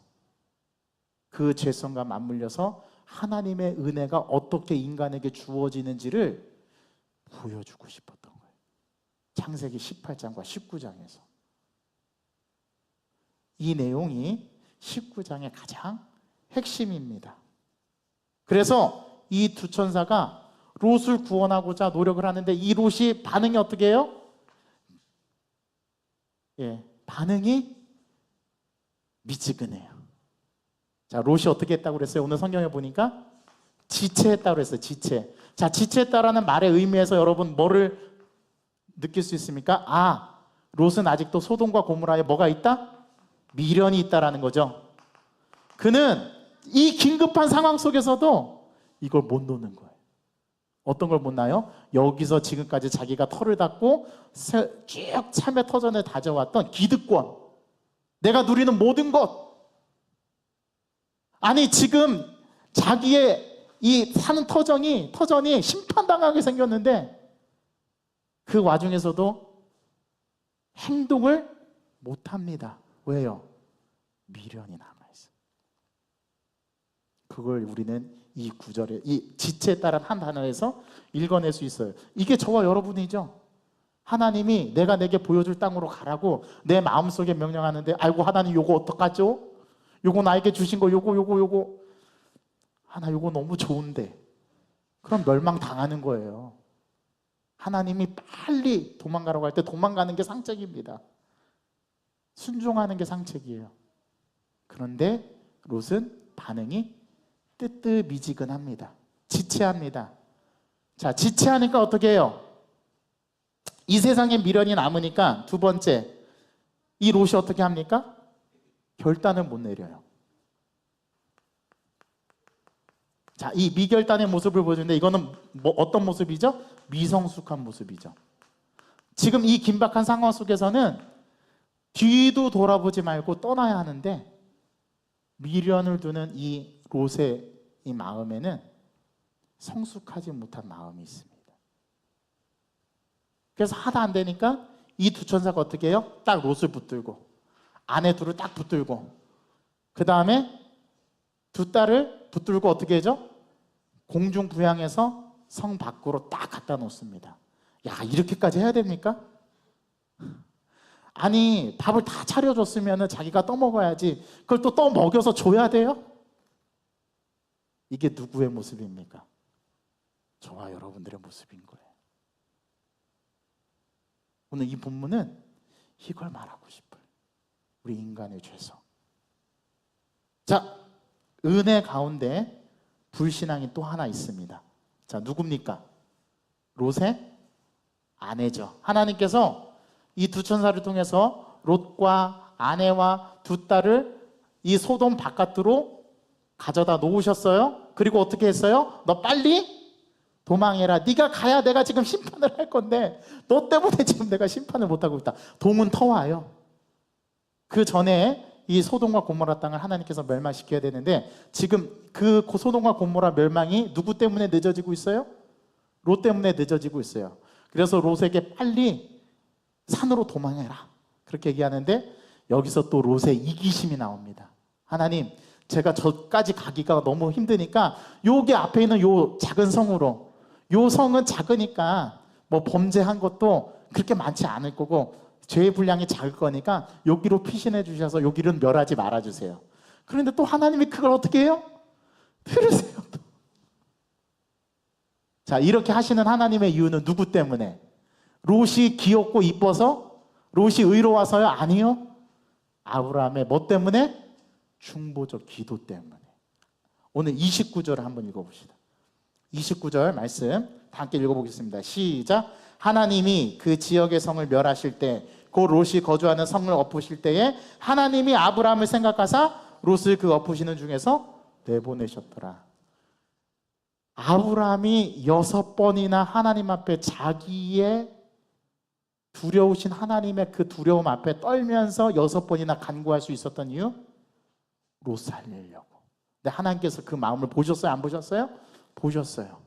그 죄성과 맞물려서 하나님의 은혜가 어떻게 인간에게 주어지는지를 보여주고 싶었던 거예요. 창세기 18장과 19장에서 이 내용이 19장의 가장 핵심입니다. 그래서 이 두 천사가 롯을 구원하고자 노력을 하는데 이 롯이 반응이 어떻게 해요? 반응이 미지근해요. 자, 롯이 어떻게 했다고 그랬어요? 오늘 성경에 보니까 지체했다고 그랬어요. 지체. 자, 지체했다라는 말의 의미에서 여러분 뭐를 느낄 수 있습니까? 롯은 아직도 소돔과 고모라에 뭐가 있다? 미련이 있다라는 거죠. 그는 이 긴급한 상황 속에서도 이걸 못 놓는 거예요. 어떤 걸 못 놔요? 여기서 지금까지 자기가 털을 닦고 쭉 삶의 터전을 다져왔던 기득권, 내가 누리는 모든 것, 아니 지금 자기의 이 사는 터전이 심판당하게 생겼는데 그 와중에서도 행동을 못합니다. 왜요? 미련이 남아있어요. 그걸 우리는 이 구절에 이 지체에 따른 한 단어에서 읽어낼 수 있어요. 이게 저와 여러분이죠. 하나님이 내가 내게 보여줄 땅으로 가라고 내 마음속에 명령하는데 아이고 하나님 요거 어떡하죠? 요거 나에게 주신 거 요거 하나 요거 너무 좋은데 그럼 멸망당하는 거예요. 하나님이 빨리 도망가라고 할 때 도망가는 게 상책입니다. 순종하는 게 상책이에요. 그런데 롯은 반응이 뜨뜻미지근합니다. 지체합니다. 자, 지체하니까 어떻게 해요? 이 세상에 미련이 남으니까 두 번째, 이 롯이 어떻게 합니까? 결단을 못 내려요. 자, 이 미결단의 모습을 보여주는데 이거는 어떤 모습이죠? 미성숙한 모습이죠. 지금 이 긴박한 상황 속에서는 뒤도 돌아보지 말고 떠나야 하는데 미련을 두는 이 롯의 이 마음에는 성숙하지 못한 마음이 있습니다. 그래서 하다 안 되니까 이 두 천사가 어떻게 해요? 딱 롯을 붙들고 아내 둘을 딱 붙들고 그 다음에 두 딸을 붙들고 어떻게 하죠? 공중 부양해서 성 밖으로 딱 갖다 놓습니다. 야, 이렇게까지 해야 됩니까? 아니 밥을 다 차려줬으면 자기가 떠먹어야지 그걸 또 떠먹여서 줘야 돼요? 이게 누구의 모습입니까? 저와 여러분들의 모습인 거예요. 오늘 이 본문은 이걸 말하고 싶어요. 우리 인간의 죄성. 자, 은혜 가운데 불신앙이 또 하나 있습니다. 자, 누굽니까? 롯의 아내죠. 하나님께서 이 두 천사를 통해서 롯과 아내와 두 딸을 이 소돔 바깥으로 가져다 놓으셨어요. 그리고 어떻게 했어요? 너 빨리 도망해라. 네가 가야 내가 지금 심판을 할 건데 너 때문에 지금 내가 심판을 못하고 있다. 동은 터와요. 그 전에 이 소돔과 고모라 땅을 하나님께서 멸망시켜야 되는데 지금 그 소돔과 고모라 멸망이 누구 때문에 늦어지고 있어요? 롯 때문에 늦어지고 있어요. 그래서 롯에게 빨리 산으로 도망해라 그렇게 얘기하는데 여기서 또 롯의 이기심이 나옵니다. 하나님, 제가 저까지 가기가 너무 힘드니까 여기 앞에 있는 요 작은 성으로, 요 성은 작으니까 뭐 범죄한 것도 그렇게 많지 않을 거고 죄의 분량이 작을 거니까 여기로 피신해 주셔서 여기를 멸하지 말아주세요. 그런데 또 하나님이 그걸 어떻게 해요? 들으세요. 자, 이렇게 하시는 하나님의 이유는 누구 때문에? 롯이 귀엽고 이뻐서? 롯이 의로워서요? 아니요. 아브라함의 뭐 때문에? 중보적 기도 때문에. 오늘 29절 한번 읽어봅시다. 29절 말씀 다 함께 읽어보겠습니다. 시작. 하나님이 그 지역의 성을 멸하실 때, 그 롯이 거주하는 성을 엎으실 때에 하나님이 아브라함을 생각하사 롯을 그 엎으시는 중에서 내보내셨더라. 아브라함이 6번이나 하나님 앞에 자기의 두려우신 하나님의 그 두려움 앞에 떨면서 6번이나 간구할 수 있었던 이유? 롯 살리려고. 근데 하나님께서 그 마음을 보셨어요? 안 보셨어요? 보셨어요.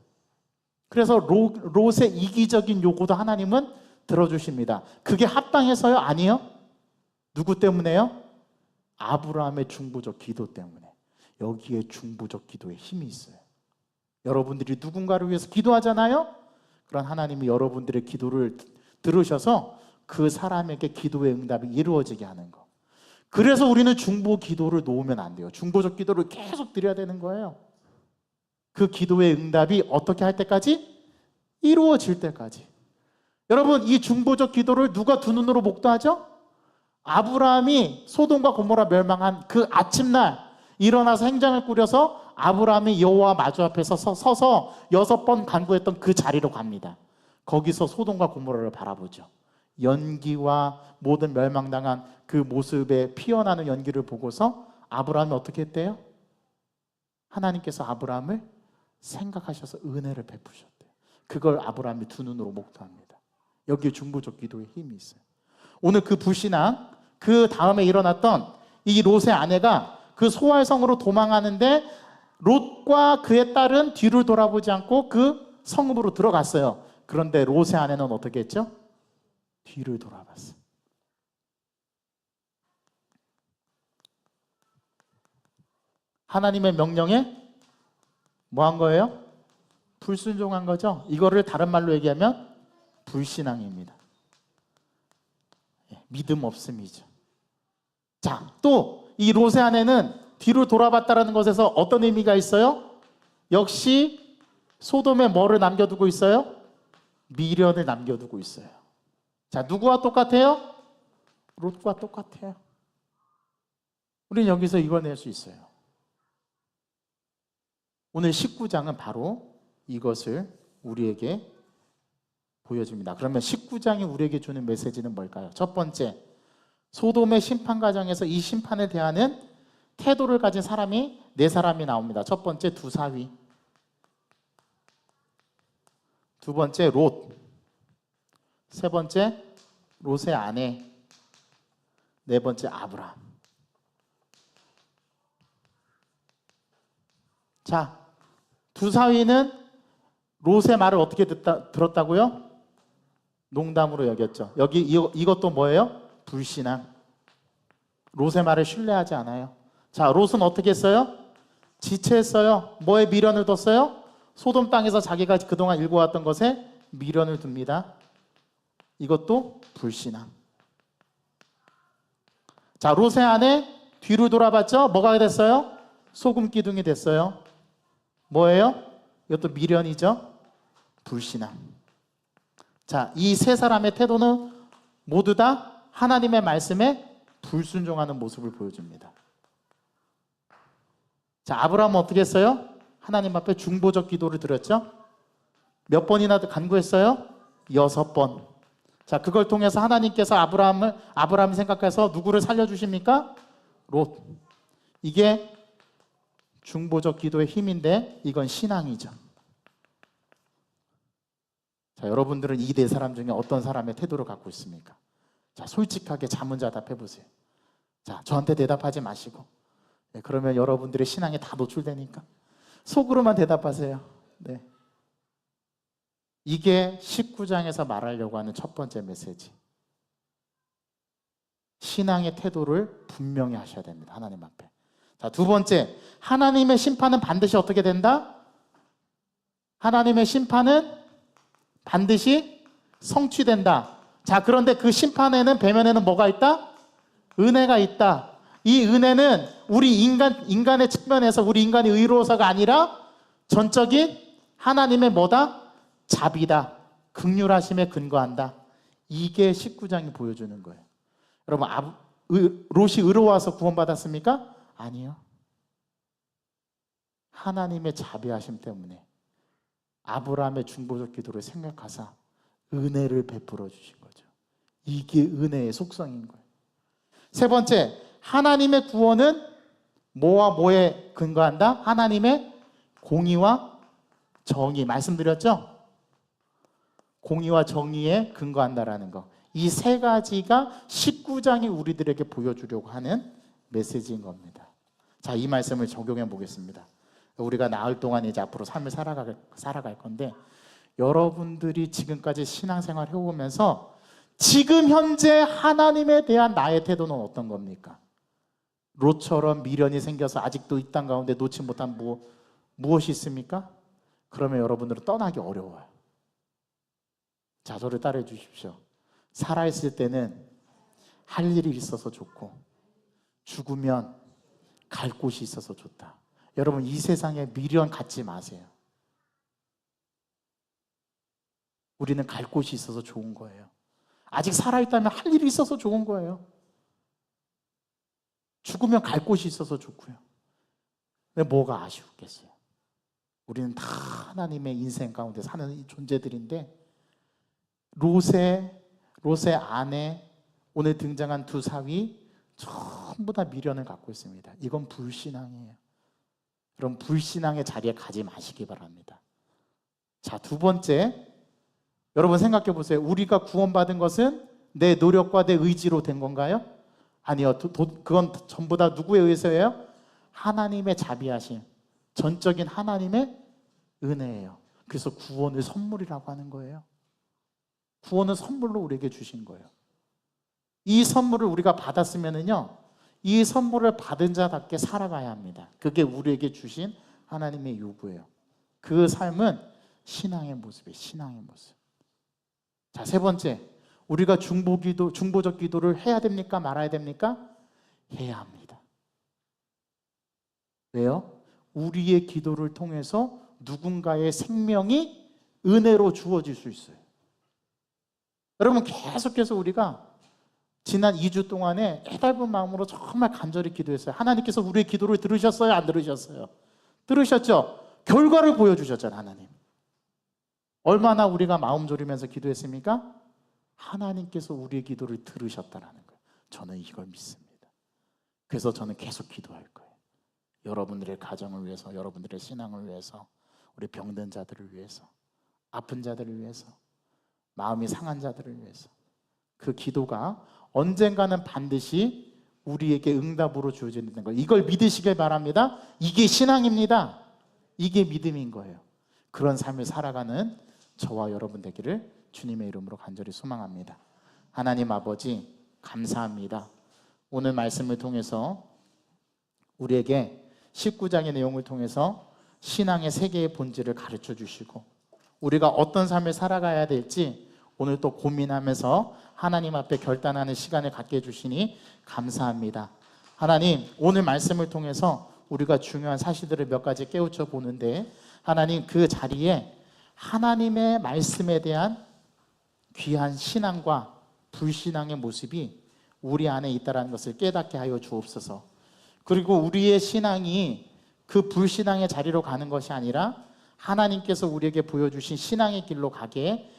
그래서 롯의 이기적인 요구도 하나님은 들어주십니다. 그게 합당해서요? 아니요. 누구 때문에요? 아브라함의 중보적 기도 때문에. 여기에 중보적 기도에 힘이 있어요. 여러분들이 누군가를 위해서 기도하잖아요? 그런 하나님이 여러분들의 기도를 들으셔서 그 사람에게 기도의 응답이 이루어지게 하는 거. 그래서 우리는 중보 기도를 놓으면 안 돼요. 중보적 기도를 계속 드려야 되는 거예요. 그 기도의 응답이 어떻게 할 때까지? 이루어질 때까지. 여러분, 이 중보적 기도를 누가 두 눈으로 목도하죠? 아브라함이 소돔과 고모라 멸망한 그 아침날 일어나서 행장을 꾸려서 아브라함이 여호와 마주 앞에서 서서 6번 간구했던 그 자리로 갑니다. 거기서 소돔과 고모라를 바라보죠. 연기와 모든 멸망당한 그 모습에 피어나는 연기를 보고서 아브라함이 어떻게 했대요? 하나님께서 아브라함을 생각하셔서 은혜를 베푸셨대요. 그걸 아브라함이 두 눈으로 목도합니다. 여기에 중보적 기도의 힘이 있어요. 오늘 그 불신앙, 그 다음에 일어났던 이 롯의 아내가 그 소알성으로 도망하는데 롯과 그의 딸은 뒤를 돌아보지 않고 그 성읍으로 들어갔어요. 그런데 롯의 아내는 어떻게 했죠? 뒤를 돌아봤어요. 하나님의 명령에 뭐 한 거예요? 불순종한 거죠. 이거를 다른 말로 얘기하면 불신앙입니다. 믿음 없음이죠. 자, 또 이 롯의 아내는 뒤로 돌아봤다는 것에서 어떤 의미가 있어요? 역시 소돔에 뭐를 남겨두고 있어요? 미련을 남겨두고 있어요. 자, 누구와 똑같아요? 롯과 똑같아요. 우리는 여기서 이걸 낼 수 있어요. 오늘 19장은 바로 이것을 우리에게 보여줍니다. 그러면 19장이 우리에게 주는 메시지는 뭘까요? 첫 번째, 소돔의 심판 과정에서 이 심판을 대하는 태도를 가진 사람이 4사람이 나옵니다. 첫 번째, 두사위. 두 번째, 롯. 세 번째, 롯의 아내. 네 번째, 아브라함. 자, 두사위는 롯의 말을 어떻게 들었다고요? 농담으로 여겼죠. 여기 이것도 뭐예요? 불신앙. 롯의 말을 신뢰하지 않아요. 자, 롯은 어떻게 했어요? 지체했어요. 뭐에 미련을 뒀어요? 소돔 땅에서 자기가 그동안 일궈왔던 것에 미련을 둡니다. 이것도 불신앙. 자, 롯의 아내 뒤로 돌아봤죠? 뭐가 됐어요? 소금 기둥이 됐어요. 뭐예요? 이것도 미련이죠? 불신앙. 자, 이 세 사람의 태도는 모두 다 하나님의 말씀에 불순종하는 모습을 보여줍니다. 자, 아브라함은 어떻게 했어요? 하나님 앞에 중보적 기도를 드렸죠? 몇 번이나 간구했어요? 6번. 자, 그걸 통해서 하나님께서 아브라함을 생각해서 누구를 살려주십니까? 롯. 이게 중보적 기도의 힘인데 이건 신앙이죠. 자, 여러분들은 이 4사람 중에 어떤 사람의 태도를 갖고 있습니까? 자, 솔직하게 자문자답해 보세요. 자, 저한테 대답하지 마시고. 네, 그러면 여러분들의 신앙에 다 노출되니까 속으로만 대답하세요. 네. 이게 19장에서 말하려고 하는 첫 번째 메시지. 신앙의 태도를 분명히 하셔야 됩니다. 하나님 앞에. 자, 두 번째, 하나님의 심판은 반드시 어떻게 된다? 하나님의 심판은 반드시 성취된다. 자, 그런데 그 심판에는 배면에는 뭐가 있다? 은혜가 있다. 이 은혜는 우리 인간의 측면에서 우리 인간이 의로워서가 아니라 전적인 하나님의 뭐다? 자비다. 긍휼하심에 근거한다. 이게 19장이 보여주는 거예요. 여러분, 롯이 의로워서 구원받았습니까? 아니요. 하나님의 자비하심 때문에 아브라함의 중보적 기도를 생각하사 은혜를 베풀어 주신 거죠. 이게 은혜의 속성인 거예요. 세 번째, 하나님의 구원은 뭐와 뭐에 근거한다? 하나님의 공의와 정의 말씀드렸죠? 공의와 정의에 근거한다라는 거. 이 세 가지가 19장이 우리들에게 보여주려고 하는 메시지인 겁니다. 자, 이 말씀을 적용해 보겠습니다. 우리가 나흘 동안 이제 앞으로 삶을 살아갈 건데, 여러분들이 지금까지 신앙생활 해오면서 지금 현재 하나님에 대한 나의 태도는 어떤 겁니까? 롯처럼 미련이 생겨서 아직도 이 땅 가운데 놓지 못한 무엇이 있습니까? 그러면 여러분들은 떠나기 어려워요. 자, 저를 따라해 주십시오. 살아있을 때는 할 일이 있어서 좋고, 죽으면 갈 곳이 있어서 좋다. 여러분, 이 세상에 미련 갖지 마세요. 우리는 갈 곳이 있어서 좋은 거예요. 아직 살아있다면 할 일이 있어서 좋은 거예요. 죽으면 갈 곳이 있어서 좋고요. 왜 뭐가 아쉬웠겠어요? 우리는 다 하나님의 인생 가운데 사는 존재들인데, 롯의 아내, 오늘 등장한 두 사위 전부 다 미련을 갖고 있습니다. 이건 불신앙이에요. 그럼 불신앙의 자리에 가지 마시기 바랍니다. 자, 두 번째, 여러분 생각해 보세요. 우리가 구원받은 것은 내 노력과 내 의지로 된 건가요? 아니요. 그건 전부 다 누구에 의해서예요? 하나님의 자비하심, 전적인 하나님의 은혜예요. 그래서 구원을 선물이라고 하는 거예요. 구원은 선물로 우리에게 주신 거예요. 이 선물을 우리가 받았으면은요, 이 선물을 받은 자답게 살아가야 합니다. 그게 우리에게 주신 하나님의 요구예요. 그 삶은 신앙의 모습이에요. 신앙의 모습. 자, 세 번째, 우리가 중보적 기도를 해야 됩니까? 말아야 됩니까? 해야 합니다. 왜요? 우리의 기도를 통해서 누군가의 생명이 은혜로 주어질 수 있어요. 여러분, 계속해서 우리가 지난 2주 동안에 해달픈 마음으로 정말 간절히 기도했어요. 하나님께서 우리의 기도를 들으셨어요? 안 들으셨어요? 들으셨죠? 결과를 보여주셨잖아요. 하나님. 얼마나 우리가 마음 졸이면서 기도했습니까? 하나님께서 우리의 기도를 들으셨다는 거예요. 저는 이걸 믿습니다. 그래서 저는 계속 기도할 거예요. 여러분들의 가정을 위해서, 여러분들의 신앙을 위해서, 우리 병든 자들을 위해서, 아픈 자들을 위해서, 마음이 상한 자들을 위해서. 그 기도가 언젠가는 반드시 우리에게 응답으로 주어지는 거예요. 이걸 믿으시길 바랍니다. 이게 신앙입니다. 이게 믿음인 거예요. 그런 삶을 살아가는 저와 여러분 되기를 주님의 이름으로 간절히 소망합니다. 하나님 아버지, 감사합니다. 오늘 말씀을 통해서 우리에게 19장의 내용을 통해서 신앙의 세계의 본질을 가르쳐 주시고, 우리가 어떤 삶을 살아가야 될지 오늘 또 고민하면서 하나님 앞에 결단하는 시간을 갖게 해주시니 감사합니다. 하나님, 오늘 말씀을 통해서 우리가 중요한 사실들을 몇 가지 깨우쳐 보는데, 하나님, 그 자리에 하나님의 말씀에 대한 귀한 신앙과 불신앙의 모습이 우리 안에 있다는 것을 깨닫게 하여 주옵소서. 그리고 우리의 신앙이 그 불신앙의 자리로 가는 것이 아니라 하나님께서 우리에게 보여주신 신앙의 길로 가게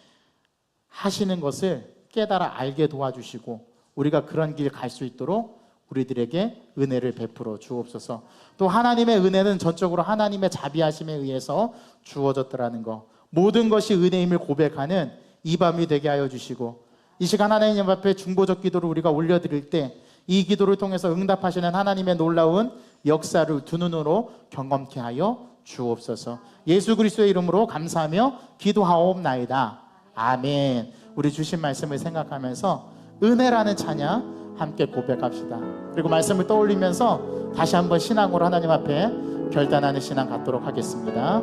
하시는 것을 깨달아 알게 도와주시고, 우리가 그런 길 갈 수 있도록 우리들에게 은혜를 베풀어 주옵소서. 또 하나님의 은혜는 전적으로 하나님의 자비하심에 의해서 주어졌더라는 것, 모든 것이 은혜임을 고백하는 이 밤이 되게 하여 주시고, 이 시간 하나님 앞에 중보적 기도를 우리가 올려드릴 때 이 기도를 통해서 응답하시는 하나님의 놀라운 역사를 두 눈으로 경험케 하여 주옵소서. 예수 그리스도의 이름으로 감사하며 기도하옵나이다. 아멘. 우리 주신 말씀을 생각하면서 은혜라는 찬양 함께 고백합시다. 그리고 말씀을 떠올리면서 다시 한번 신앙으로 하나님 앞에 결단하는 신앙 갖도록 하겠습니다.